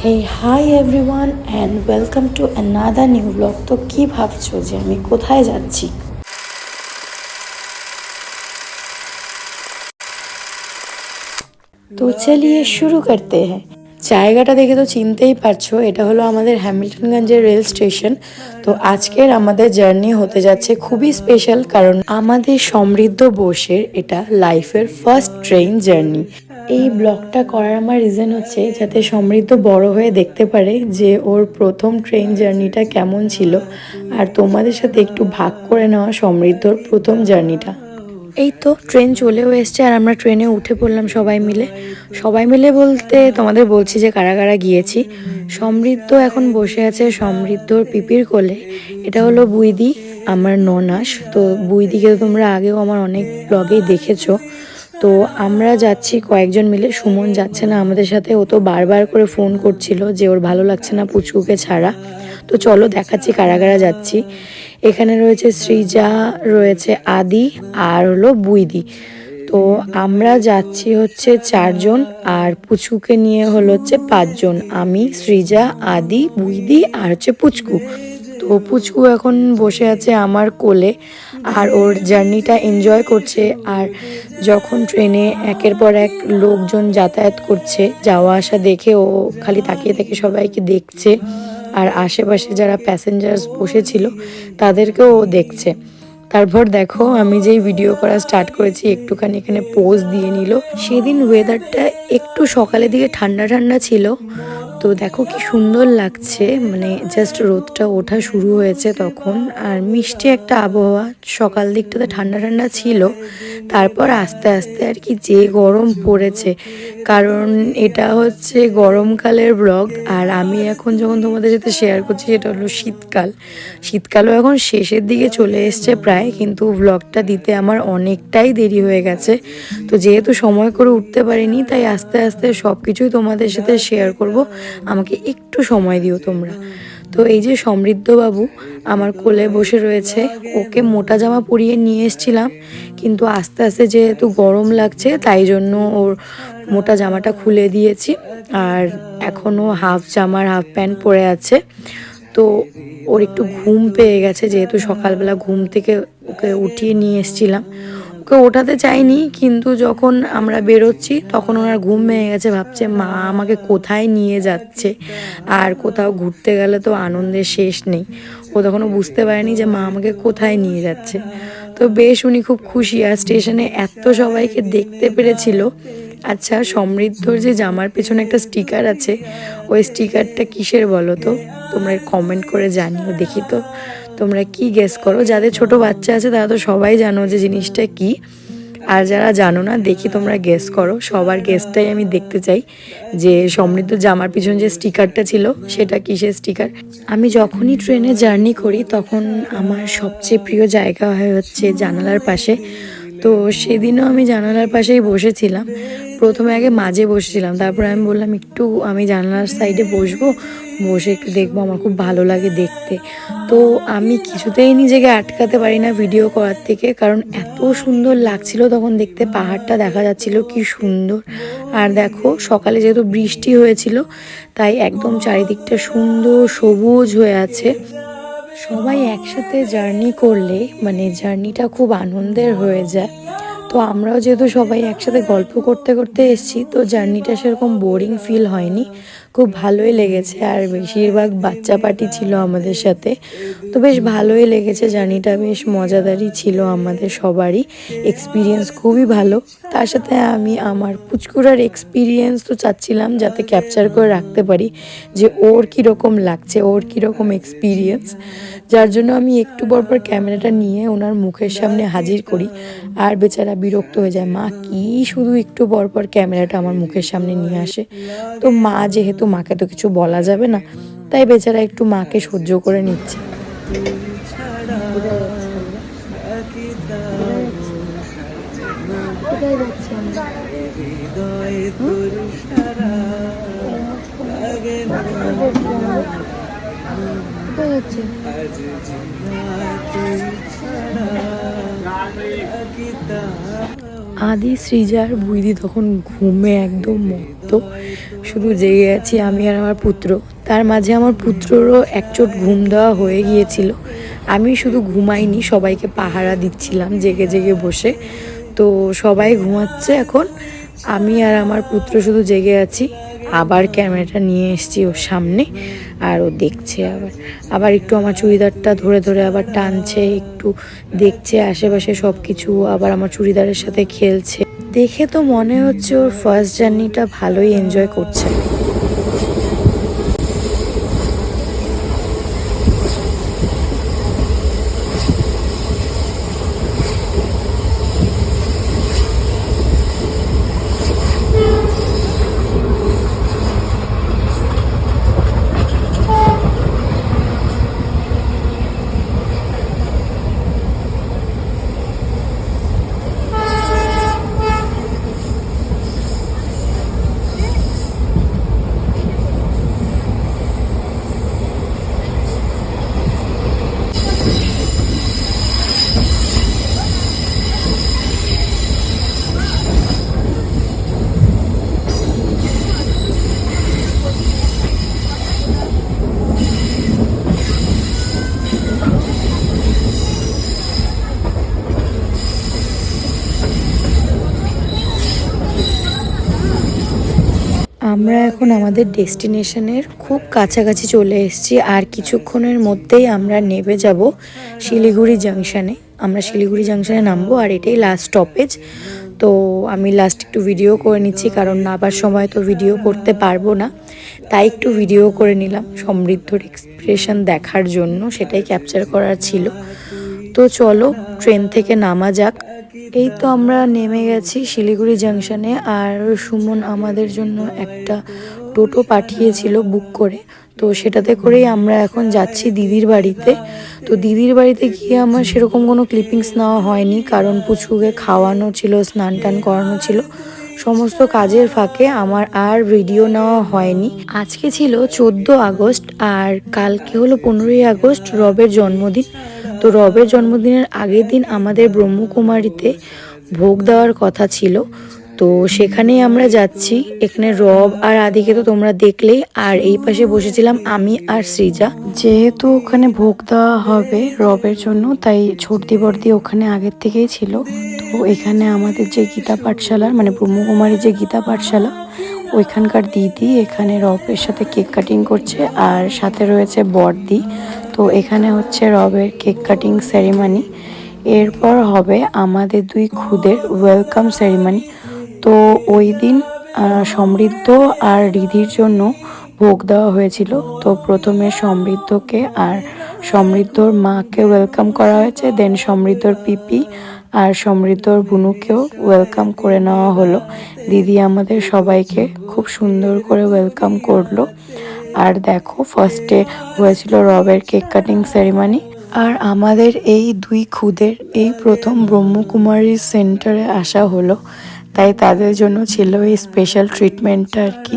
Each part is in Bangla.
Hey, hi everyone and welcome to another new vlog. তো কি ভাবছো যে আমি কোথায় যাচ্ছি? তো চলিয়ে শুরু করতে हैं। জায়গাটা দেখে তো চিনতেই পারছো, এটা হলো আমাদের হ্যামিল্টনগঞ্জের রেল স্টেশন। তো আজকের আমাদের জার্নি হতে যাচ্ছে খুবই স্পেশাল, কারণ আমাদের সমৃদ্ধ বোসের এটা লাইফের ফার্স্ট ট্রেন জার্নি। এই ব্লগটা করার আমার রিজন হচ্ছে যাতে সমৃদ্ধ বড় হয়ে দেখতে পারে যে ওর প্রথম ট্রেন জার্নিটা কেমন ছিল, আর তোমাদের সাথে একটু ভাগ করে নেওয়া সমৃদ্ধর প্রথম জার্নিটা। এই তো ট্রেন চলেও এসছে আর আমরা ট্রেনে উঠে পড়লাম সবাই মিলে বলতে তোমাদের বলছি যে কারা কারা গিয়েছি। সমৃদ্ধ এখন বসে আছে সমৃদ্ধর পিপির কোলে। এটা হলো বুইদি, আমার ননাস। তো বুইদিকে তোমরা আগেও আমার অনেক ব্লগেই দেখেছো। তো আমরা যাচ্ছি কয়েকজন মিলে। সুমন যাচ্ছে না আমাদের সাথে, ও তো বারবার করে ফোন করছিল যে ওর ভালো লাগছে না পুচকুকে ছাড়া। তো চলো দেখাচ্ছি কারা কারা যাচ্ছি। এখানে রয়েছে সৃজা, রয়েছে আদি, আর হলো বুইদি। তো আমরা যাচ্ছি হচ্ছে 4 জন, আর পুচকুকে নিয়ে হলো হচ্ছে 5 জন। আমি, সৃজা, আদি, বুইদি আর হচ্ছে পুচকু। তো পুচকু এখন বসে আছে আমার কোলে আর ওর জার্নিটা এনজয় করছে। আর যখন ট্রেনে একের পর এক লোকজন যাতায়াত করছে, যাওয়া আসা দেখে ও খালি তাকিয়ে থেকে সবাইকে দেখছে। আর আশেপাশে যারা প্যাসেঞ্জার্স বসেছিল তাদেরকেও ও দেখছে। তারপর দেখো আমি যেই ভিডিও করা স্টার্ট করেছি একটুখানি এখানে পোজ দিয়ে নিল। সেদিন ওয়েদারটা একটু সকালের দিকে ঠান্ডা ঠান্ডা ছিল। তো দেখো কি সুন্দর লাগছে, মানে জাস্ট রোদটা ওঠা শুরু হয়েছে তখন, আর মিষ্টি একটা আবহাওয়া। সকাল দিকটাতে ঠান্ডা ঠান্ডা ছিল, তারপর আস্তে আস্তে আর কি যে গরম পড়েছে। কারণ এটা হচ্ছে গরমকালের ব্লগ, আর আমি এখন যখন তোমাদের সাথে শেয়ার করছি সেটা হলো শীতকালও এখন শেষের দিকে চলে এসছে প্রায়, কিন্তু ব্লগটা দিতে আমার অনেকটাই দেরি হয়ে গেছে। তো যেহেতু সময় করে উঠতে পারিনি, তাই আস্তে আস্তে সব কিছুই তোমাদের সাথে শেয়ার করব। আমাকে একটু সময় দিও তোমরা। তো এই যে সমৃদ্ধ বাবু আমার কোলে বসে রয়েছে, ওকে মোটা জামা পরিয়ে নিয়ে এসেছিলাম, কিন্তু আস্তে আস্তে যেহেতু গরম লাগছে তাই জন্য ওর মোটা জামাটা খুলে দিয়েছি। আর এখনও হাফ জামার হাফ প্যান্ট পরে আছে। তো ওর একটু ঘুম পেয়ে গেছে, যেহেতু সকালবেলা ঘুম থেকে ওকে উঠিয়ে নিয়ে এসেছিলাম। ওকে ওঠাতে চাইনি, কিন্তু যখন আমরা বেরোচ্ছি তখন ওনার ঘুম ভেঙে গেছে। ভাবছে মা আমাকে কোথায় নিয়ে যাচ্ছে, আর কোথাও ঘুরতে গেলে তো আনন্দের শেষ নেই। ও তখনও বুঝতে পারেনি যে মা আমাকে কোথায় নিয়ে যাচ্ছে। তো বেশ উনি খুব খুশি, আর স্টেশনে এত সবাইকে দেখতে পেরেছিল। আচ্ছা, সমৃদ্ধর যে জামার পেছনে একটা স্টিকার আছে, ওই স্টিকারটা কিসের বলো তো? তোমরা কমেন্ট করে জানিও দেখি। তো তোমরা কি গেস করো? যাদের ছোট বাচ্চা আছে তারা তো সবাই জানো যে জিনিসটা কি, আর যারা জানো না দেখি তোমরা গেস করো। সবার গেসটাই আমি দেখতে চাই যে সমৃদ্ধ জামার পিছনে যে স্টিকারটা ছিল সেটা কিসের স্টিকার। আমি যখনই ট্রেনে জার্নি করি তখন আমার সবচেয়ে প্রিয় জায়গা হয়ে হচ্ছে জানালার পাশে। তো সেদিনও আমি জানালার পাশেই বসেছিলাম। প্রথমে আগে মাঝে বসেছিলাম, তারপরে আমি বললাম একটু আমি জানালার সাইডে বসবো, বসে একটু দেখবো, আমার খুব ভালো লাগে দেখতে। তো আমি কিছুতেই নিজেকে আটকাতে পারি না ভিডিও করার থেকে, কারণ এত সুন্দর লাগছিল তখন দেখতে। পাহাড়টা দেখা যাচ্ছিল কি সুন্দর। আর দেখো সকালে যেহেতু বৃষ্টি হয়েছিল তাই একদম চারিদিকটা সুন্দর সবুজ হয়ে আছে। সবাই একসাথে জার্নি করলে মানে জার্নিটা খুব আনন্দের হয়ে যায়। তো আমরাও যেহেতু সবাই একসাথে গল্প করতে করতে এসেছি, তো জার্নিটা সেরকম বোরিং ফিল হয়নি, খুব ভালোই লেগেছে। আর বেশিরভাগ বাচ্চা পার্টি ছিল আমাদের সাথে, তো বেশ ভালোই লেগেছে। জার্নিটা বেশ মজাদারই ছিল, আমাদের সবারই এক্সপিরিয়েন্স খুবই ভালো। তার সাথে আমি আমার পুচকুরার এক্সপিরিয়েন্স তো চাচ্ছিলাম যাতে ক্যাপচার করে রাখতে পারি যে ওর কীরকম লাগছে, ওর কীরকম এক্সপিরিয়েন্স। যার জন্য আমি একটু পরপর ক্যামেরাটা নিয়ে ওনার মুখের সামনে হাজির করি, আর বেচারা বিরক্ত হয়ে যায়, মা কি শুধু একটু পরপর ক্যামেরাটা আমার মুখের সামনে নিয়ে আসে। তো মা যেহেতু, মাকে তো কিছু বলা যাবে না, তাই বেচারা একটু মাকে সহ্য করে নিচ্ছে। আদি, সৃজা আর বুইদি তখন ঘুমে একদম মত্ত, শুধু জেগে আছি আমি আর আমার পুত্র। তার মাঝে আমার পুত্ররও একচোট ঘুম দেওয়া হয়ে গিয়েছিল। আমি শুধু ঘুমাইনি, সবাইকে পাহারা দিচ্ছিলাম জেগে জেগে বসে। তো সবাই ঘুমাচ্ছে এখন, আমি আর আমার পুত্র শুধু জেগে আছি। আবার ক্যামেরাটা নিয়ে এসেছি ওর সামনে, আর ও দেখছে। আবার আবার একটু আমার চুড়িদারটা ধরে ধরে আবার টানছে, একটু দেখছে আশেপাশে সব কিছু, আবার আমার চুড়িদারের সাথে খেলছে। দেখে তো মনে হচ্ছে ওর ফার্স্ট জার্নিটা ভালোই এনজয় করছে। আমরা এখন আমাদের ডেস্টিনেশনের খুব কাছাকাছি চলে এসেছি, আর কিছুক্ষণের মধ্যেই আমরা নেমে যাব শিলিগুড়ি জাংশনে। আমরা শিলিগুড়ি জাংশনে নামবো, আর এটাই লাস্ট স্টপেজ। তো আমি লাস্ট একটু ভিডিও করে নিচ্ছি, কারণ নামার সময় তো ভিডিও করতে পারবো না, তাই একটু ভিডিও করে নিলাম সমৃদ্ধর এক্সপ্রেশন দেখার জন্য, সেটাই ক্যাপচার করার ছিল। তো চলো ট্রেন থেকে নামা যাক। এই তো আমরা নেমে গেছি শিলিগুড়ি জাংশনে, আর সুমন আমাদের জন্য একটা টোটো পাঠিয়েছিল বুক করে, তো সেটাতে করেই আমরা এখন যাচ্ছি দিদির বাড়িতে। তো দিদির বাড়িতে গিয়ে আমার সেরকম কোনো ক্লিপিংস নেওয়া হয়নি, কারণ পুচকুকে খাওয়ানো ছিল, স্নান টান করানো ছিল, সমস্ত কাজের ফাঁকে আমার আর ভিডিও নেওয়া হয়নি। আজকে ছিল 14 আগস্ট, আর কালকে হলো 15ই আগস্ট, রবের জন্মদিন। তো রবের জন্মদিনের আগের দিন আমাদের ব্রহ্মকুমারীতে ভোগ দেওয়ার কথা ছিল, তো সেখানেই আমরা যাচ্ছি। এখানে রব আর আদিকে তো তোমরা দেখলেই, আর এই পাশে বসেছিলাম আমি আর সৃজা। যেহেতু ওখানে ভোগ দেওয়া হবে রবের জন্য, তাই ছোটদি বড়দি ওখানে আগের থেকেই ছিল। তো এখানে আমাদের যে গীতা পাঠশালা, মানে ব্রহ্মকুমারী যে গীতা পাঠশালা, ওইখানকার দিদি এখানে রবের সাথে কেক কাটিং করছে, আর সাথে রয়েছে বড়দি। তো এখানে হচ্ছে রবের কেক কাটিং সেরিমনি, এরপর হবে আমাদের দুই খুদের ওয়েলকাম সেরিমনি। তো ওই দিন সমৃদ্ধ আর রিধির জন্য ভোগ দেওয়া হয়েছিল। তো প্রথমে সমৃদ্ধকে আর সমৃদ্ধর মাকে ওয়েলকাম করা হয়েছে, দেন সমৃদ্ধর পিপি আর সমৃদ্ধর বুনুকেও ওয়েলকাম করে নেওয়া হলো। দিদি আমাদের সবাইকে খুব সুন্দর করে ওয়েলকাম করলো। আর দেখো ফার্স্টে হয়েছিল রবের কেক কাটিং সেরিমনি, আর আমাদের এই দুই খুদের এই প্রথম ব্রহ্মকুমারীর সেন্টারে আসা হলো, তাই তাদের জন্য ছিল এই স্পেশাল ট্রিটমেন্টটা আর কি।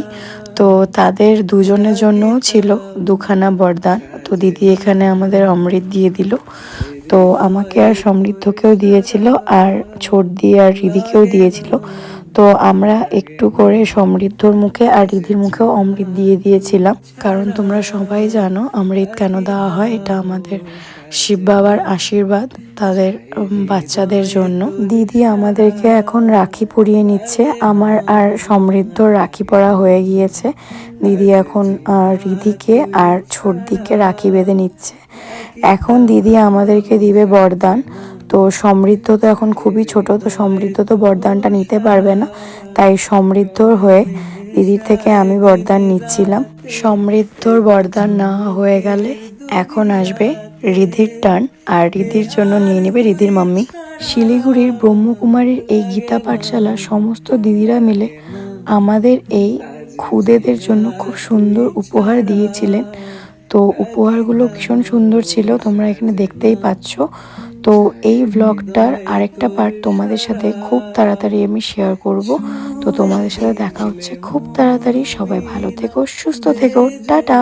তো তাদের দুজনের জন্যও ছিল দুখানা বরদান। তো দিদি এখানে আমাদের অমৃত দিয়ে দিল, তো আমাকে আর সমৃদ্ধকেও দিয়েছিল, আর ছোট দিয়ে আর রিধিকেও দিয়েছিল। তো আমরা একটু করে সমৃদ্ধর মুখে আর রিধির মুখেও অমৃত দিয়ে দিয়েছিলাম, কারণ তোমরা সবাই জানো অমৃত কেন দেওয়া হয়, এটা আমাদের শিব বাবার আশীর্বাদ তাদের বাচ্চাদের জন্য। দিদি আমাদেরকে এখন রাখি পরিয়ে নিচ্ছে, আমার আর সমৃদ্ধর রাখি পরা হয়ে গিয়েছে। দিদি এখন রিধিকে আর ছোটদিকে রাখি বেঁধে নিচ্ছে। এখন দিদি আমাদেরকে দিবে বরদান। তো সমৃদ্ধ তো এখন খুবই ছোট, তো সমৃদ্ধ তো বরদানটা নিতে পারবে না, তাই সমৃদ্ধর হয়ে দিদির থেকে আমি বরদান নিচ্ছিলাম। সমৃদ্ধর বরদান না হয়ে গেলে এখন আসবে রিধির টার্ন, আর রিধির জন্য নিয়ে নেবে রিধির মাম্মি। শিলিগুড়ির ব্রহ্মকুমারীর এই গীতা পাঠশালার সমস্ত দিদিরা মিলে আমাদের এই খুদেদের জন্য খুব সুন্দর উপহার দিয়েছিলেন। তো উপহারগুলো ভীষণ সুন্দর ছিল, তোমরা এখানে দেখতেই পাচ্ছ। তো এই ব্লগটার আরেকটা পার্ট তোমাদের সাথে খুব তাড়াতাড়ি আমি শেয়ার করব। তো তোমাদের সাথে দেখা হচ্ছে খুব তাড়াতাড়ি। সবাই ভালো থেকো, সুস্থ থেকো, টাটা।